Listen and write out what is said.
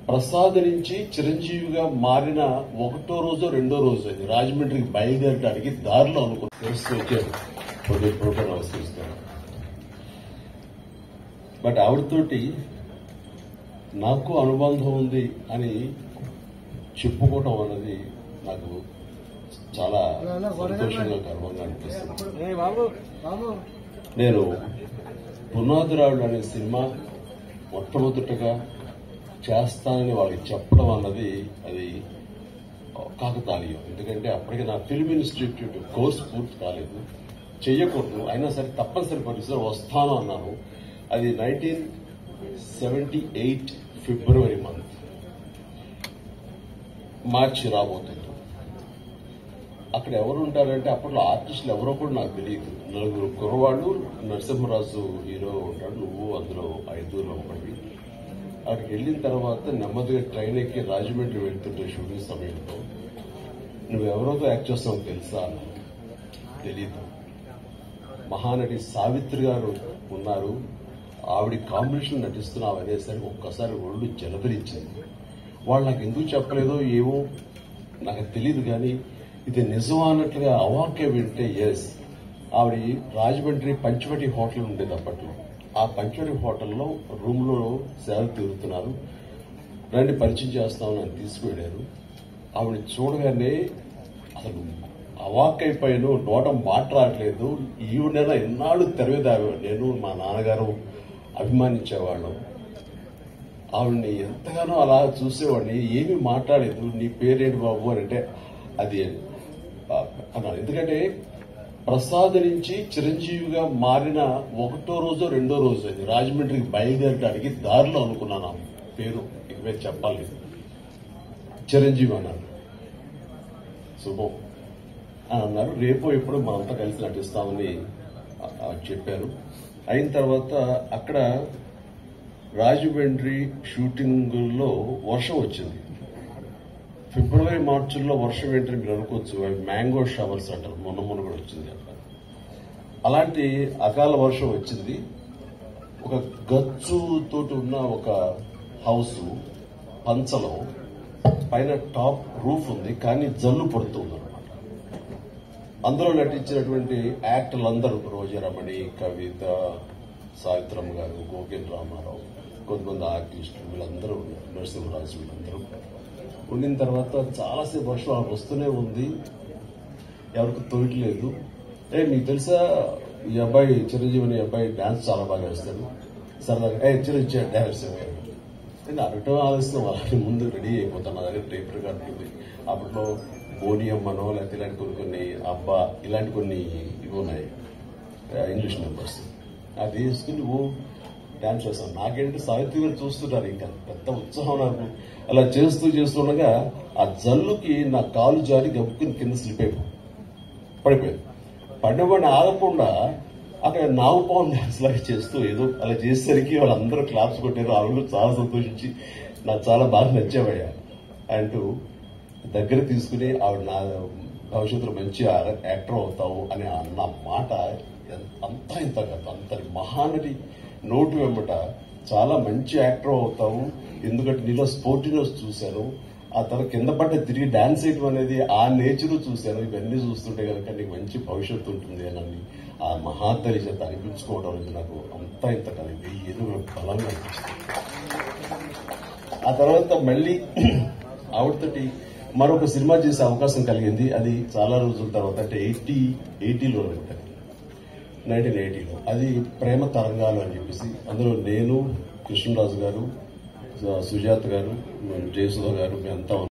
ప్రసాద్ నుంచి చిరంజీవిగా మారిన ఒకటో రోజు రెండో రోజు అది రాజమండ్రికి బయలుదేరడానికి దారిలో వచ్చాడు కొద్ది ప్రోగ్రాం అవసరిస్తాను. బట్ ఆవిడతోటి నాకు అనుబంధం ఉంది అని చెప్పుకోవటం అన్నది నాకు చాలా సంతోషంగా గర్వంగా అనిపిస్తుంది. నేను పునాదిరాళ్ళు అనే సినిమా మొట్టమొదటగా చేస్తానని వాళ్ళకి చెప్పడం అన్నది అది కాకతాళీయం. ఎందుకంటే అప్పటికి నా ఫిల్మ్ ఇన్స్టిట్యూట్ కోర్స్ పూర్తి కాలేదు, చెయ్యకూడదు, అయినా సరే తప్పనిసరి పరిస్థితిలో వస్తాను అన్నాను. అది 1978 ఫిబ్రవరి మంత్, మార్చి రాబోతుంది. అక్కడ ఎవరు ఉంటారంటే అప్పట్లో ఆర్టిస్టులు ఎవరో కూడా నాకు తెలియదు. 4 కుర్రవాళ్ళు, నరసింహరాజు హీరో ఉంటాడు, నువ్వు అందులో 5లో ఒకటి. అక్కడికి వెళ్ళిన తర్వాత నెమ్మదిగా ట్రైన్ ఎక్కి రాజమండ్రి వెళ్తుంటే షూటింగ్ సమయంలో నువ్వెవరోతో యాక్ట్ చేస్తావు తెలుసా అన్నారు. తెలీదు. మహానటి సావిత్రి గారు ఉన్నారు, ఆవిడ కాంబినేషన్ నటిస్తున్నావు అనేసరికి ఒక్కసారి ఒళ్ళు జలధరించింది. వాళ్ళు నాకు ఎందుకు చెప్పలేదో ఏమో నాకు తెలియదు, కానీ ఇది నిజం అన్నట్లుగా అవాక్య వింటే ఎస్. ఆవిడ రాజమండ్రి పంచవటి హోటల్ ఉండేది అప్పట్లో. ఆ పంచవటి హోటల్లో రూమ్ లో సేవలు తీరుతున్నారు, రండి పరిచయం చేస్తామని నన్ను తీసుకువెళ్ళారు. ఆవిడ చూడగానే అసలు అవాక్కైపోయాను, నోట మాట రావట్లేదు. ఈవిడైనా ఎన్నాళ్ళు తెరవేదావి. నేను మా నాన్నగారు అభిమానించేవాళ్ళం. ఆవిడ్ని ఎంతగానో అలా చూసేవాడిని, ఏమీ మాట్లాడలేదు. నీ పేరేంటి బాబు అని అంటే అది అన్నాను. ఎందుకంటే ప్రసాద్ నుంచి చిరంజీవిగా మారిన ఒకటో రోజు రెండో రోజు అది రాజమండ్రికి బయలుదేరడానికి దారిలో అనుకున్నాను. పేరు ఇక మీద చెప్పాలి, చిరంజీవి అన్నాను. శుభం అని అన్నారు. రేపు ఎప్పుడు మనంతా కలిసి నటిస్తామని చెప్పారు. అయిన తర్వాత అక్కడ రాజమండ్రి షూటింగ్ లో వర్షం వచ్చింది. ఫిబ్రవరి మార్చిలో వర్షం ఏంటని మీరు అనుకోవచ్చు, అవి మ్యాంగో షవర్స్ అంటారు. మొన్న కూడా వచ్చింది అక్కడ. అలాంటి అకాల వర్షం వచ్చింది. ఒక గచ్చు తోటి ఉన్న ఒక హౌస్ పంచలో పైన టాప్ రూఫ్ ఉంది, కానీ జల్లు పడుతుంది అనమాట. అందులో నటించినటువంటి యాక్టర్లు అందరూ రోజారమణి, కవిత, సావిత్రమ్మ గారు, గోకిల్ రామారావు, కొంతమంది ఆర్టిస్టులు, వీళ్ళందరూ నరసింహరాజు, వీళ్ళందరూ ఉండిన తర్వాత చాలాసేపు వర్షం వస్తూనే ఉంది, ఎవరికి తోయట్లేదు. మీకు తెలుసా ఈ అబ్బాయి చిరంజీవి అబ్బాయి డాన్స్ చాలా బాగా వేస్తాడు, సరదాగా చిరంజీవి డాన్స్ నేను అడగటం ఆలస్యం. అలాంటి ముందు రెడీ అయిపోతాను. నా దగ్గర టేప్ రికార్డు ఉంది. అప్పట్లో బోనియమ్మనో లేకపోతే ఇలాంటి కొన్ని అబ్బా ఇలాంటి కొన్ని ఇవి ఉన్నాయి, ఇంగ్లీష్ నెంబర్స్. అది వేసుకుని డాన్స్ చేస్తాను. నాకేంటి సావిత్రి గారు చూస్తుంటారు, ఇంకా పెద్ద ఉత్సాహం నాకు. అలా చేస్తుండగా ఆ జల్లుకి నా కాలు జారి గబ్బుకుని కింద స్లిప్ పడిపోయాను. పడినవాడిని ఆగకుండా అక్కడ నాగు పవన్ డాన్స్ లాగా చేస్తూ ఏదో అలా చేసేసరికి వాళ్ళందరూ క్లాప్స్ కొట్టారు. వాళ్ళు చాలా సంతోషించి నాకు చాలా బాగా నచ్చేవయ్యా అంటూ దగ్గర తీసుకుని ఆవిడ నా భవిష్యత్తులో మంచి యాక్టర్ అవుతావు అని అన్న మాట అంతా ఇంత కదా. అంతటి మహానటి నోటు వెంబట చాలా మంచి యాక్టర్ అవుతావు, ఎందుకంటే నీలో స్పోర్టినెస్ చూశాను, ఆ తర్వాత కింద పడ్డ తిరిగి డాన్స్ చేయడం అనేది ఆ నేచర్ చూశాను. ఇవన్నీ చూస్తుంటే కనుక నీకు మంచి భవిష్యత్తు ఉంటుంది అని ఆ మహాతల్లి చేత అనిపించుకోవడం అనేది నాకు అంతా ఇంత కలిగి ఏదో బలంగా అనిపిస్తుంది. ఆ తర్వాత మళ్ళీ ఆవిడతోటి మరొక సినిమా చేసే అవకాశం కలిగింది. అది చాలా రోజుల తర్వాత, అంటే 1980లో. అది ప్రేమ తరంగాలు అని చెప్పేసి, అందులో నేను, కృష్ణరాజు గారు, సుజాత గారు, జయసుధ గారు, మేమంతా